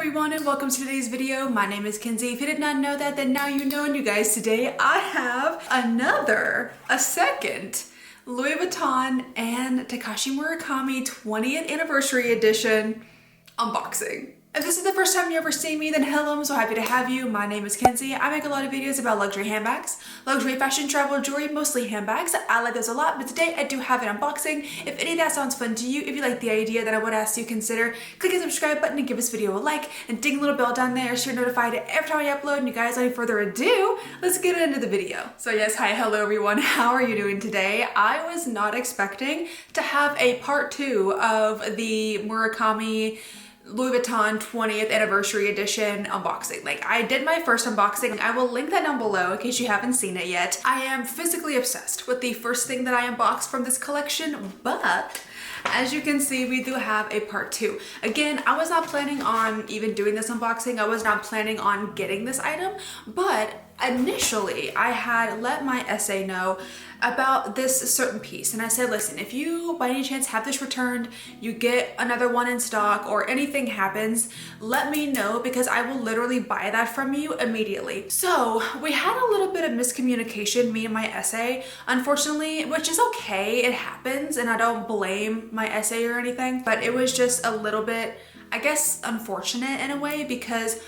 everyone and welcome to today's video. My name is Kenzie. If you did not know that, then now you know. And you guys, today I have a second Louis Vuitton and Takashi Murakami 20th anniversary edition unboxing. If this is the first time you ever see me, then hello, I'm so happy to have you. My name is Kenzie. I make a lot of videos about luxury handbags, luxury fashion, travel, jewelry, mostly handbags. I like those a lot, but today I do have an unboxing. If any of that sounds fun to you, if you like the idea, then I would ask you to consider clicking the subscribe button and give this video a like and ding the little bell down there so you're notified every time I upload. And you guys, without any further ado, let's get into the video. So yes, hi, hello everyone. How are you doing today? I was not expecting to have a part 2 of the Murakami Louis Vuitton 20th anniversary edition unboxing. Like, I did my first unboxing. I will link that down below in case you haven't seen it yet. I am physically obsessed with the first thing that I unboxed from this collection, but as you can see, we do have a part 2. Again, I was not planning on even doing this unboxing. I was not planning on getting this item, but initially I had let my SA know about this certain piece, and I said, listen, if you by any chance have this returned, you get another one in stock, or anything happens, let me know because I will literally buy that from you immediately. So we had a little bit of miscommunication, me and my SA, unfortunately, which is okay, it happens, and I don't blame my SA or anything, but it was just a little bit, I guess, unfortunate in a way, because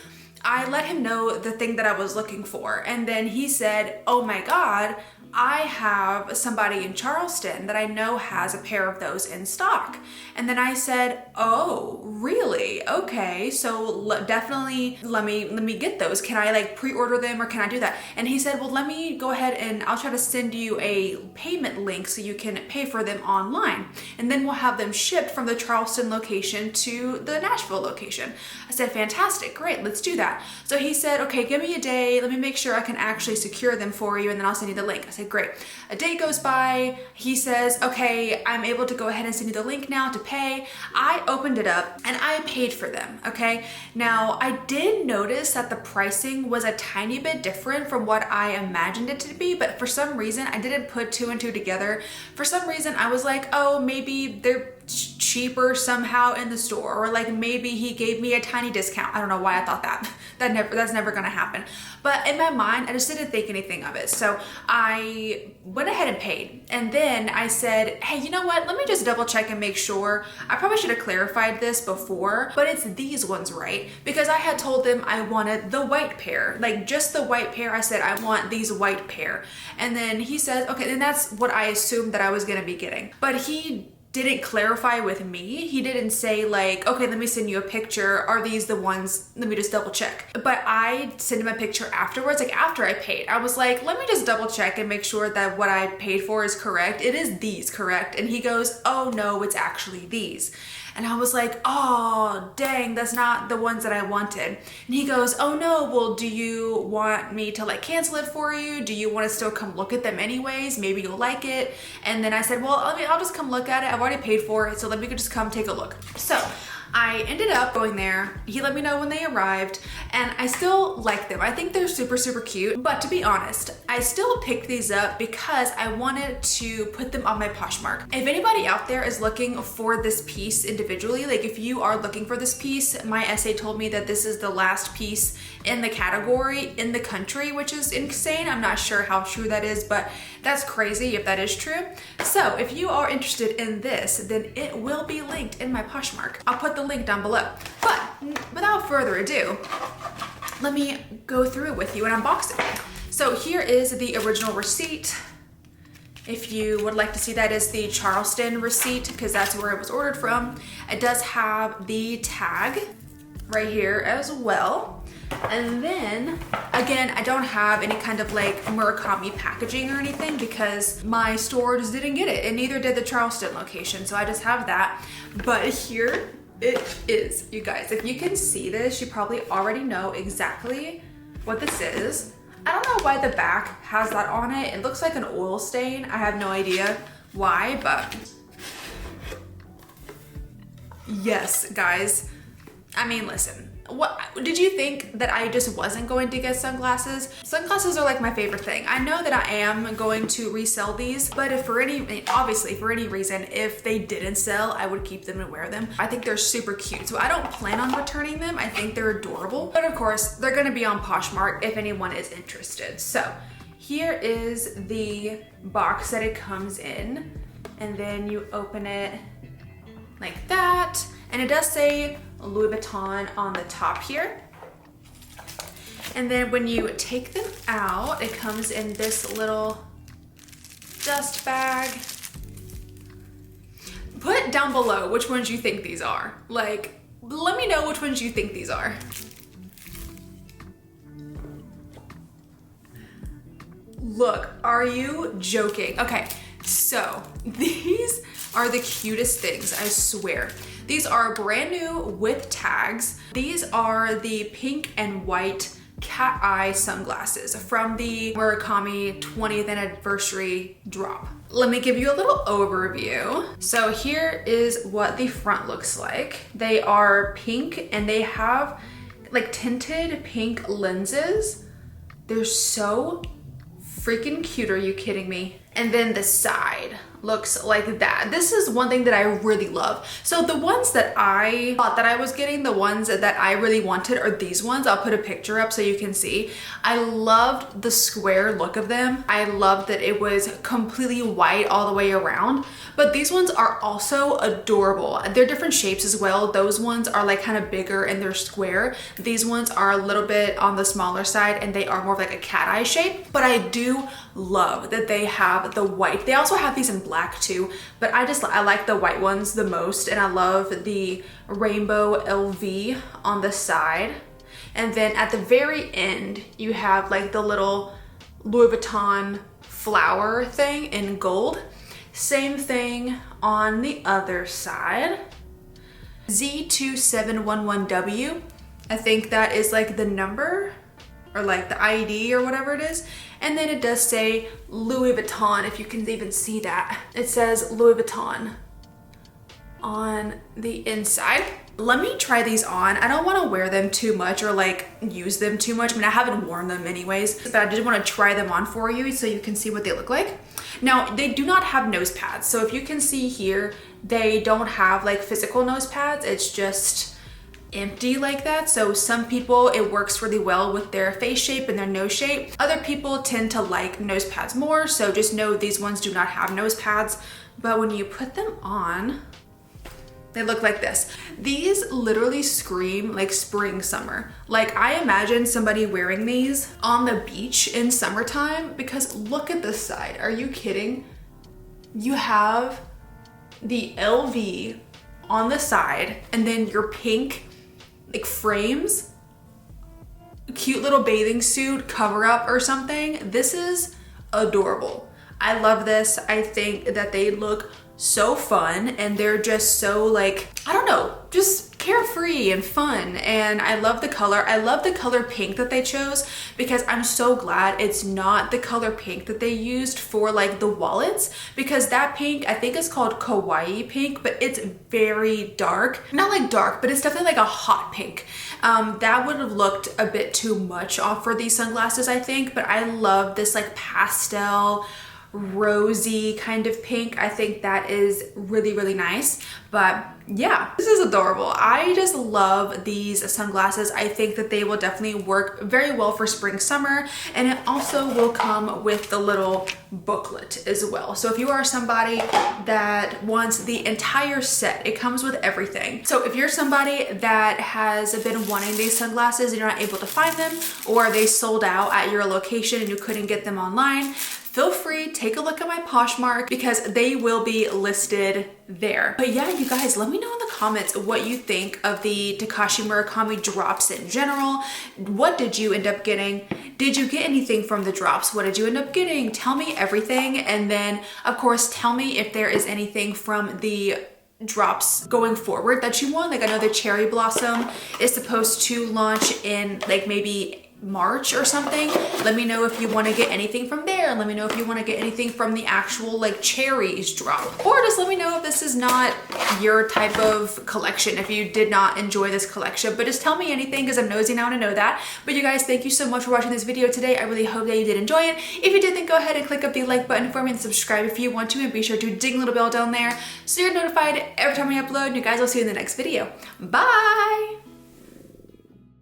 I let him know the thing that I was looking for, and then he said, oh my god, I have somebody in Charleston that I know has a pair of those in stock. And then I said, oh, really? Okay, so definitely let me get those. Can I like pre-order them, or can I do that? And he said, well, let me go ahead and I'll try to send you a payment link so you can pay for them online. And then we'll have them shipped from the Charleston location to the Nashville location. I said, fantastic, great, let's do that. So he said, okay, give me a day. Let me make sure I can actually secure them for you, and then I'll send you the link. I said, great. A day goes by. He says, okay, I'm able to go ahead and send you the link now to pay. I opened it up and I paid for them. Okay. Now I did notice that the pricing was a tiny bit different from what I imagined it to be, but for some reason I didn't put 2 and 2 together. For some reason I was like, oh, maybe they're cheaper somehow in the store, or like maybe he gave me a tiny discount. I don't know why I thought that. That's never gonna happen. But in my mind, I just didn't think anything of it. So I went ahead and paid. And then I said, hey, you know what? Let me just double check and make sure. I probably should have clarified this before, but it's these ones, right? Because I had told them I wanted the white pair, like just the white pair. I said, I want these white pair. And then he said, okay, and that's what I assumed that I was gonna be getting. But he didn't clarify with me. He didn't say like, okay, let me send you a picture. Are these the ones? Let me just double check. But I sent him a picture afterwards, like after I paid. I was like, let me just double check and make sure that what I paid for is correct. It is these, correct? And he goes, oh no, it's actually these. And I was like, oh, dang, that's not the ones that I wanted. And he goes, oh no, well, do you want me to like cancel it for you? Do you want to still come look at them anyways? Maybe you'll like it. And then I said, well, I'll just come look at it. I've already paid for it, so let me just come take a look. So I ended up going there. He let me know when they arrived, and I still like them. I think they're super, super cute. But to be honest, I still picked these up because I wanted to put them on my Poshmark. If anybody out there is looking for this piece individually, like if you are looking for this piece, my SA told me that this is the last piece in the category in the country, which is insane. I'm not sure how true that is, but that's crazy if that is true. So if you are interested in this, then it will be linked in my Poshmark. I'll put the link down below. But without further ado, let me go through it with you and unbox it. So here is the original receipt. If you would like to see, that is the Charleston receipt because that's where it was ordered from. It does have the tag right here as well. And then again, I don't have any kind of like Murakami packaging or anything because my store just didn't get it, and neither did the Charleston location. So I just have that. But here it is, you guys. If you can see this, you probably already know exactly what this is. I don't know why the back has that on it. It looks like an oil stain. I have no idea why, but yes, guys. I mean, listen, what did you think that I just wasn't going to get sunglasses? Sunglasses are like my favorite thing. I know that I am going to resell these, but if for any, obviously for any reason, if they didn't sell, I would keep them and wear them. I think they're super cute. So I don't plan on returning them. I think they're adorable, but of course they're gonna be on Poshmark if anyone is interested. So here is the box that it comes in, and then you open it like that. And it does say Louis Vuitton on the top here. And then when you take them out, it comes in this little dust bag. Put down below which ones you think these are. Like, let me know which ones you think these are. Look, are you joking? Okay, so these are the cutest things, I swear. These are brand new with tags. These are the pink and white cat eye sunglasses from the Murakami 20th anniversary drop. Let me give you a little overview. So here is what the front looks like. They are pink and they have like tinted pink lenses. They're so freaking cute, are you kidding me? And then the side looks like that. This is one thing that I really love. So the ones that I thought that I was getting, the ones that I really wanted are these ones. I'll put a picture up so you can see. I loved the square look of them. I loved that it was completely white all the way around, but these ones are also adorable. They're different shapes as well. Those ones are like kind of bigger and they're square. These ones are a little bit on the smaller side and they are more of like a cat eye shape, but I do love that they have the white. They also have these in black too, but I like the white ones the most, and I love the rainbow LV on the side. And then at the very end, you have like the little Louis Vuitton flower thing in gold. Same thing on the other side. Z2711W. I think that is like the number or like the ID or whatever it is. And then it does say Louis Vuitton, if you can even see that. It says Louis Vuitton on the inside. Let me try these on. I don't want to wear them too much or like use them too much. I mean, I haven't worn them anyways, but I just want to try them on for you so you can see what they look like. Now, they do not have nose pads. So if you can see here, they don't have like physical nose pads. It's just empty like that. So some people, it works really well with their face shape and their nose shape. Other people tend to like nose pads more. So just know these ones do not have nose pads, but when you put them on, they look like this. These literally scream like spring, summer. Like I imagine somebody wearing these on the beach in summertime, because look at this side. Are you kidding? You have the LV on the side and then your pink like frames, cute little bathing suit cover up or something. This is adorable. I love this. I think that they look so fun and they're just so like, I don't know, just carefree and fun. And I love the color. I love the color pink that they chose, because I'm so glad it's not the color pink that they used for like the wallets, because that pink, I think it's called kawaii pink, but it's very dark. Not like dark, but it's definitely like a hot pink. That would have looked a bit too much off for these sunglasses, I think, but I love this like pastel rosy kind of pink. I think that is really, really nice. But yeah, this is adorable. I just love these sunglasses. I think that they will definitely work very well for spring, summer, and it also will come with the little booklet as well. So if you are somebody that wants the entire set, it comes with everything. So if you're somebody that has been wanting these sunglasses and you're not able to find them, or they sold out at your location and you couldn't get them online, feel free, take a look at my Poshmark, because they will be listed there. But yeah, you guys, let me know in the comments what you think of the Takashi Murakami drops in general. What did you end up getting? Did you get anything from the drops? What did you end up getting? Tell me everything. And then of course, tell me if there is anything from the drops going forward that you want. Like I know the cherry blossom is supposed to launch in like maybe March or something. Let me know if you want to get anything from there, and let me know if you want to get anything from the actual like cherries drop, or just let me know if this is not your type of collection, if you did not enjoy this collection. But just tell me anything, because I'm nosy now to know that. But you guys, thank you so much for watching this video today. I really hope that you did enjoy it. If you did, then go ahead and click up the like button for me and subscribe if you want to, and be sure to ding the little bell down there so you're notified every time I upload. And you guys, will see you in the next video. Bye.